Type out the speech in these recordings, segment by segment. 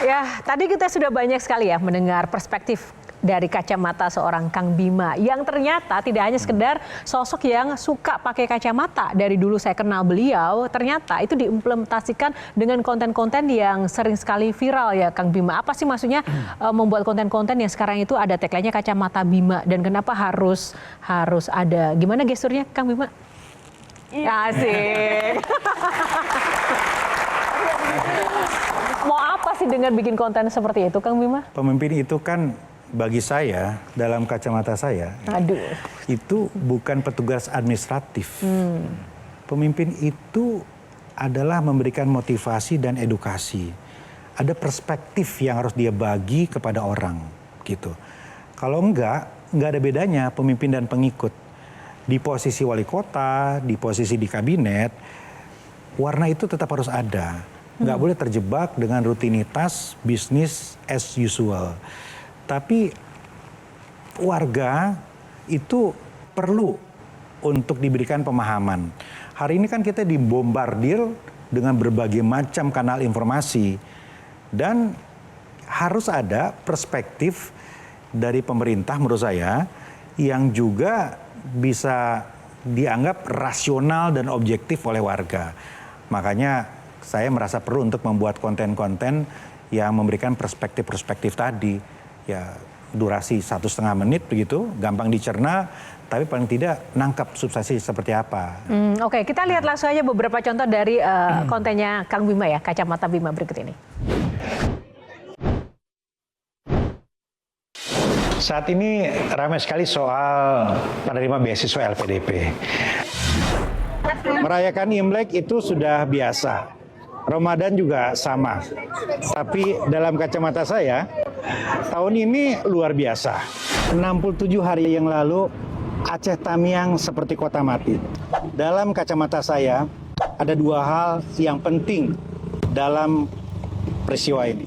Ya, tadi kita sudah banyak sekali ya mendengar perspektif dari kacamata seorang Kang Bima yang ternyata tidak hanya sekedar sosok yang suka pakai kacamata. Dari dulu saya kenal beliau, ternyata itu diimplementasikan dengan konten-konten yang sering sekali viral ya Kang Bima. Apa sih maksudnya membuat konten-konten yang sekarang itu ada tagline-nya kacamata Bima, dan kenapa harus ada, gimana gesturnya Kang Bima? Asik. Mau apa sih dengan bikin konten seperti itu Kang Bima? Pemimpin itu kan bagi saya, dalam kacamata saya, itu bukan petugas administratif. Pemimpin itu adalah memberikan motivasi dan edukasi. Ada perspektif yang harus dia bagi kepada orang, gitu. Kalau enggak ada bedanya pemimpin dan pengikut. Di posisi wali kota, di posisi di kabinet, warna itu tetap harus ada. Nggak boleh terjebak dengan rutinitas bisnis as usual. Tapi warga itu perlu untuk diberikan pemahaman. Hari ini kan kita dibombardir dengan berbagai macam kanal informasi. Dan harus ada perspektif dari pemerintah menurut saya yang juga bisa dianggap rasional dan objektif oleh warga. Makanya saya merasa perlu untuk membuat konten-konten yang memberikan perspektif-perspektif tadi. Ya, durasi 1,5 menit begitu, gampang dicerna, tapi paling tidak nangkap substansi seperti apa. Oke, kita lihat langsung aja beberapa contoh dari kontennya Kang Bima ya, Kacamata Bima berikut ini. Saat ini ramai sekali soal penerima beasiswa LPDP. Merayakan Imlek itu sudah biasa. Ramadan juga sama. Tapi dalam kacamata saya, tahun ini luar biasa. 67 hari yang lalu, Aceh Tamiang seperti kota mati. Dalam kacamata saya, ada dua hal yang penting dalam peristiwa ini.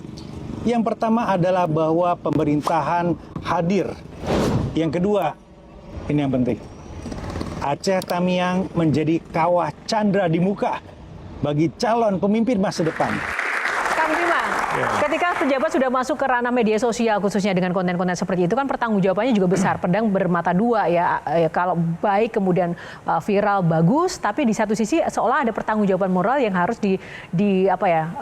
Yang pertama adalah bahwa pemerintahan hadir. Yang kedua, ini yang penting. Aceh Tamiang menjadi kawah candra di muka bagi calon pemimpin masa depan. Kang Bima, ketika pejabat sudah masuk ke ranah media sosial khususnya dengan konten-konten seperti itu kan pertanggungjawabannya juga besar. Pedang bermata dua ya, kalau baik kemudian viral bagus, tapi di satu sisi seolah ada pertanggungjawaban moral yang harus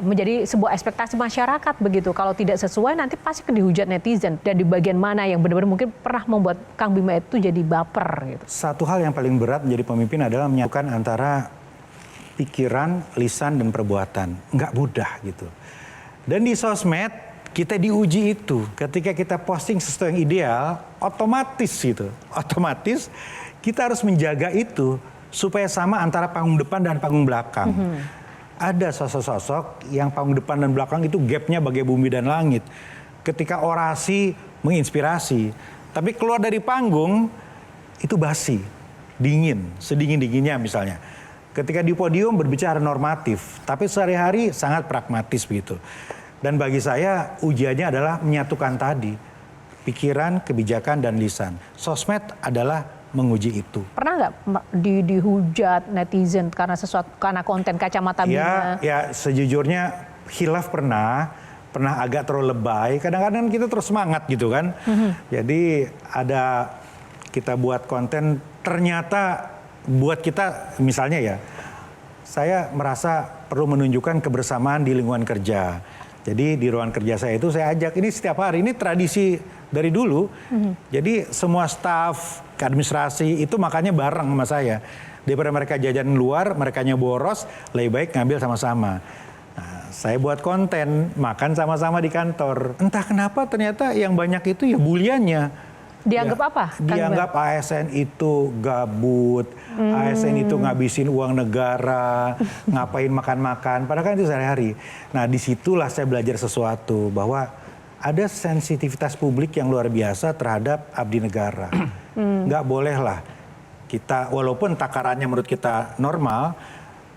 menjadi sebuah ekspektasi masyarakat begitu. Kalau tidak sesuai nanti pasti dihujat netizen, dan di bagian mana yang benar-benar mungkin pernah membuat Kang Bima itu jadi baper gitu. Satu hal yang paling berat menjadi pemimpin adalah menyatukan antara pikiran, lisan, dan perbuatan. Nggak mudah gitu. Dan di sosmed kita diuji itu. Ketika kita posting sesuatu yang ideal, otomatis gitu. Otomatis kita harus menjaga itu supaya sama antara panggung depan dan panggung belakang. Ada sosok-sosok yang panggung depan dan belakang itu gapnya bagai bumi dan langit. Ketika orasi menginspirasi, tapi keluar dari panggung itu basi, dingin, sedingin-dinginnya misalnya. Ketika di podium berbicara normatif, tapi sehari-hari sangat pragmatis begitu. Dan bagi saya ujiannya adalah menyatukan tadi, pikiran, kebijakan, dan lisan. Sosmed adalah menguji itu. Pernah nggak dihujat netizen karena konten Kacamata Bima? Ya sejujurnya hilaf pernah agak terlalu lebay. Kadang-kadang kita terus semangat gitu kan. Jadi ada kita buat konten ternyata buat kita misalnya ya, saya merasa perlu menunjukkan kebersamaan di lingkungan kerja. Jadi di ruangan kerja saya itu saya ajak, ini setiap hari, ini tradisi dari dulu. Jadi semua staf, administrasi itu makannya bareng sama saya. Daripada mereka jajan luar, merekanya boros, lebih baik ngambil sama-sama. Nah, saya buat konten, makan sama-sama di kantor. Entah kenapa ternyata yang banyak itu ya buliannya. Dianggap apa? Dianggap ASN itu gabut, ASN itu ngabisin uang negara, ngapain makan-makan, padahal kan itu sehari-hari. Nah disitulah saya belajar sesuatu, bahwa ada sensitivitas publik yang luar biasa terhadap abdi negara. Nggak boleh lah kita, walaupun takarannya menurut kita normal,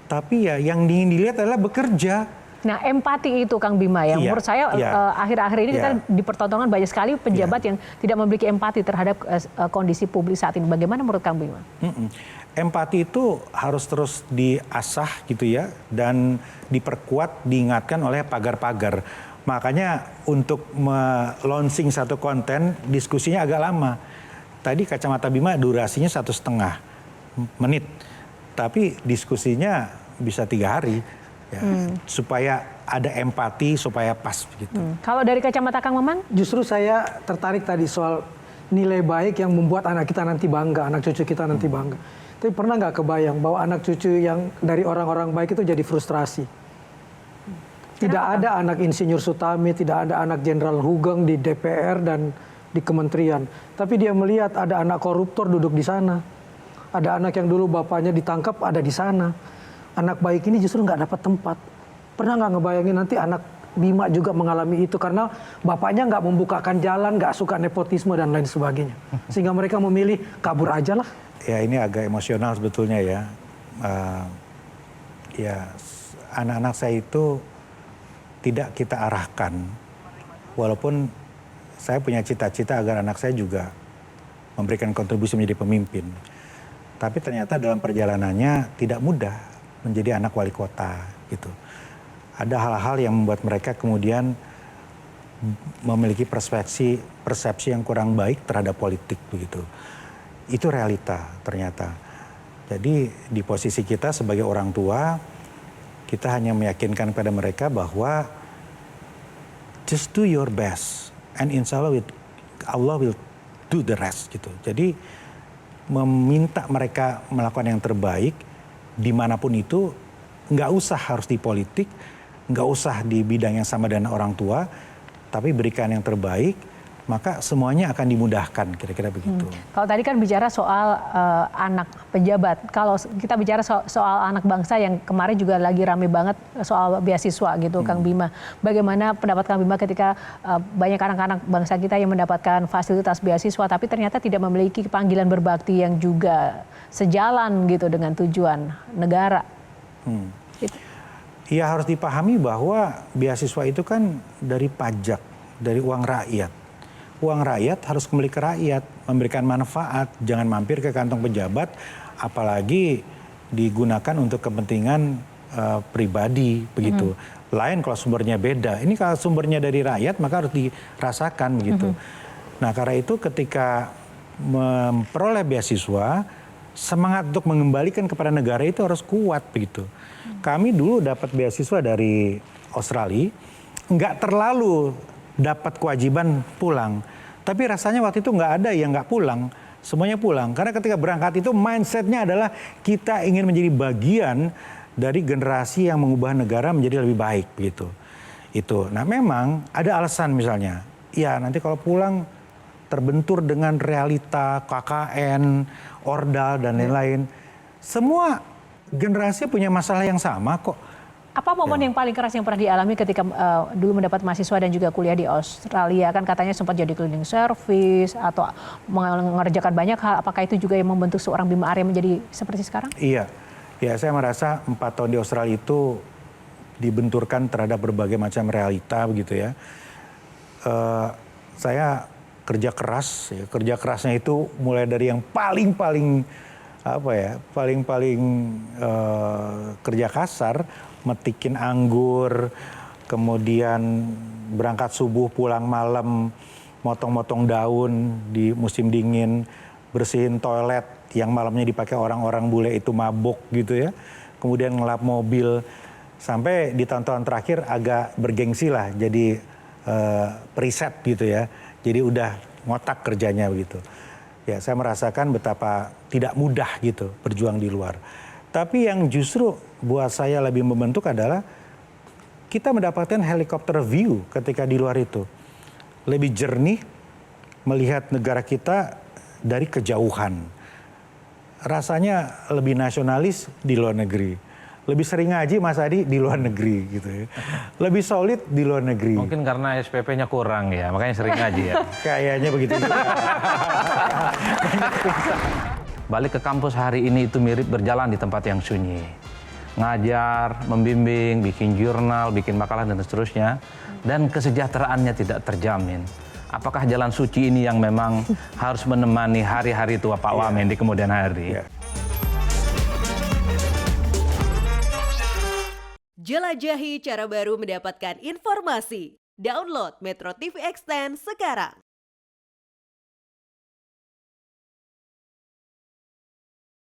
tapi ya yang ingin dilihat adalah bekerja. Nah empati itu Kang Bima yang menurut saya akhir-akhir ini kita dipertontonkan banyak sekali pejabat yang tidak memiliki empati terhadap kondisi publik saat ini. Bagaimana menurut Kang Bima? Empati itu harus terus diasah gitu ya, dan diperkuat, diingatkan oleh pagar-pagar. Makanya untuk launching satu konten, diskusinya agak lama. Tadi Kacamata Bima durasinya 1,5 menit. Tapi diskusinya bisa 3 hari. Ya, supaya ada empati, supaya pas begitu. Kalau dari kacamata Kang Maman? Justru saya tertarik tadi soal nilai baik yang membuat anak kita nanti bangga, anak cucu kita nanti bangga. Tapi pernah nggak kebayang bahwa anak cucu yang dari orang-orang baik itu jadi frustrasi? Tidak ada anak Insinyur Sutami, tidak ada anak Jenderal Hugeng di DPR dan di kementerian. Tapi dia melihat ada anak koruptor duduk di sana. Ada anak yang dulu bapaknya ditangkap ada di sana. Anak baik ini justru nggak dapat tempat. Pernah nggak ngebayangin nanti anak Bima juga mengalami itu karena bapaknya nggak membukakan jalan, nggak suka nepotisme dan lain sebagainya. Sehingga mereka memilih kabur aja lah. Ya ini agak emosional sebetulnya ya. Ya anak-anak saya itu tidak kita arahkan. Walaupun saya punya cita-cita agar anak saya juga memberikan kontribusi menjadi pemimpin. Tapi ternyata dalam perjalanannya tidak mudah menjadi anak wali kota gitu. Ada hal-hal yang membuat mereka kemudian memiliki persepsi yang kurang baik terhadap politik begitu. Itu realita ternyata. Jadi di posisi kita sebagai orang tua, kita hanya meyakinkan pada mereka bahwa just do your best and insya Allah will do the rest gitu. Jadi meminta mereka melakukan yang terbaik dimanapun itu, nggak usah harus di politik, nggak usah di bidang yang sama dengan orang tua, tapi berikan yang terbaik, maka semuanya akan dimudahkan, kira-kira begitu. Kalau tadi kan bicara soal anak pejabat, kalau kita bicara soal anak bangsa yang kemarin juga lagi rame banget soal beasiswa gitu, Kang Bima. Bagaimana pendapat Kang Bima ketika banyak anak-anak bangsa kita yang mendapatkan fasilitas beasiswa, tapi ternyata tidak memiliki panggilan berbakti yang juga sejalan gitu dengan tujuan negara? Ya harus dipahami bahwa beasiswa itu kan dari pajak, dari uang rakyat. Uang rakyat harus kembali ke rakyat, memberikan manfaat, jangan mampir ke kantong pejabat, apalagi digunakan untuk kepentingan pribadi begitu. Lain kalau sumbernya beda. Ini kalau sumbernya dari rakyat maka harus dirasakan begitu. Nah karena itu ketika memperoleh beasiswa, semangat untuk mengembalikan kepada negara itu harus kuat begitu. Kami dulu dapat beasiswa dari Australia, nggak terlalu dapat kewajiban pulang. Tapi rasanya waktu itu nggak ada yang nggak pulang. Semuanya pulang. Karena ketika berangkat itu mindsetnya adalah kita ingin menjadi bagian dari generasi yang mengubah negara menjadi lebih baik gitu. Itu. Nah memang ada alasan misalnya. Ya nanti kalau pulang terbentur dengan realita KKN, Ordal dan lain-lain. Semua generasi punya masalah yang sama kok. Apa momen yang paling keras yang pernah dialami ketika dulu mendapat mahasiswa dan juga kuliah di Australia? Kan katanya sempat jadi cleaning service atau mengerjakan banyak hal. Apakah itu juga yang membentuk seorang Bima Arya menjadi seperti sekarang? Iya, ya saya merasa 4 tahun di Australia itu dibenturkan terhadap berbagai macam realita begitu ya. Saya kerja keras, ya. Kerja kerasnya itu mulai dari yang paling kerja kasar, metikin anggur, kemudian berangkat subuh pulang malam, motong-motong daun di musim dingin, bersihin toilet yang malamnya dipakai orang-orang bule itu mabok gitu ya, kemudian ngelap mobil, sampai di tahun-tahun terakhir agak bergengsi lah jadi periset gitu ya. Jadi udah ngotak kerjanya begitu. Ya saya merasakan betapa tidak mudah gitu berjuang di luar. Tapi yang justru buat saya lebih membentuk adalah kita mendapatkan helikopter view ketika di luar itu. Lebih jernih melihat negara kita dari kejauhan. Rasanya lebih nasionalis di luar negeri. Lebih sering ngaji Mas Adi di luar negeri gitu ya. Lebih solid di luar negeri. Mungkin karena SPP-nya kurang ya, makanya sering ngaji ya. Kayaknya begitu juga. Balik ke kampus hari ini itu mirip berjalan di tempat yang sunyi. Ngajar, membimbing, bikin jurnal, bikin makalah dan seterusnya. Dan kesejahteraannya tidak terjamin. Apakah jalan suci ini yang memang harus menemani hari-hari tua Pak Wamen di kemudian hari? Jelajahi cara baru mendapatkan informasi. Download Metro TV Extend sekarang.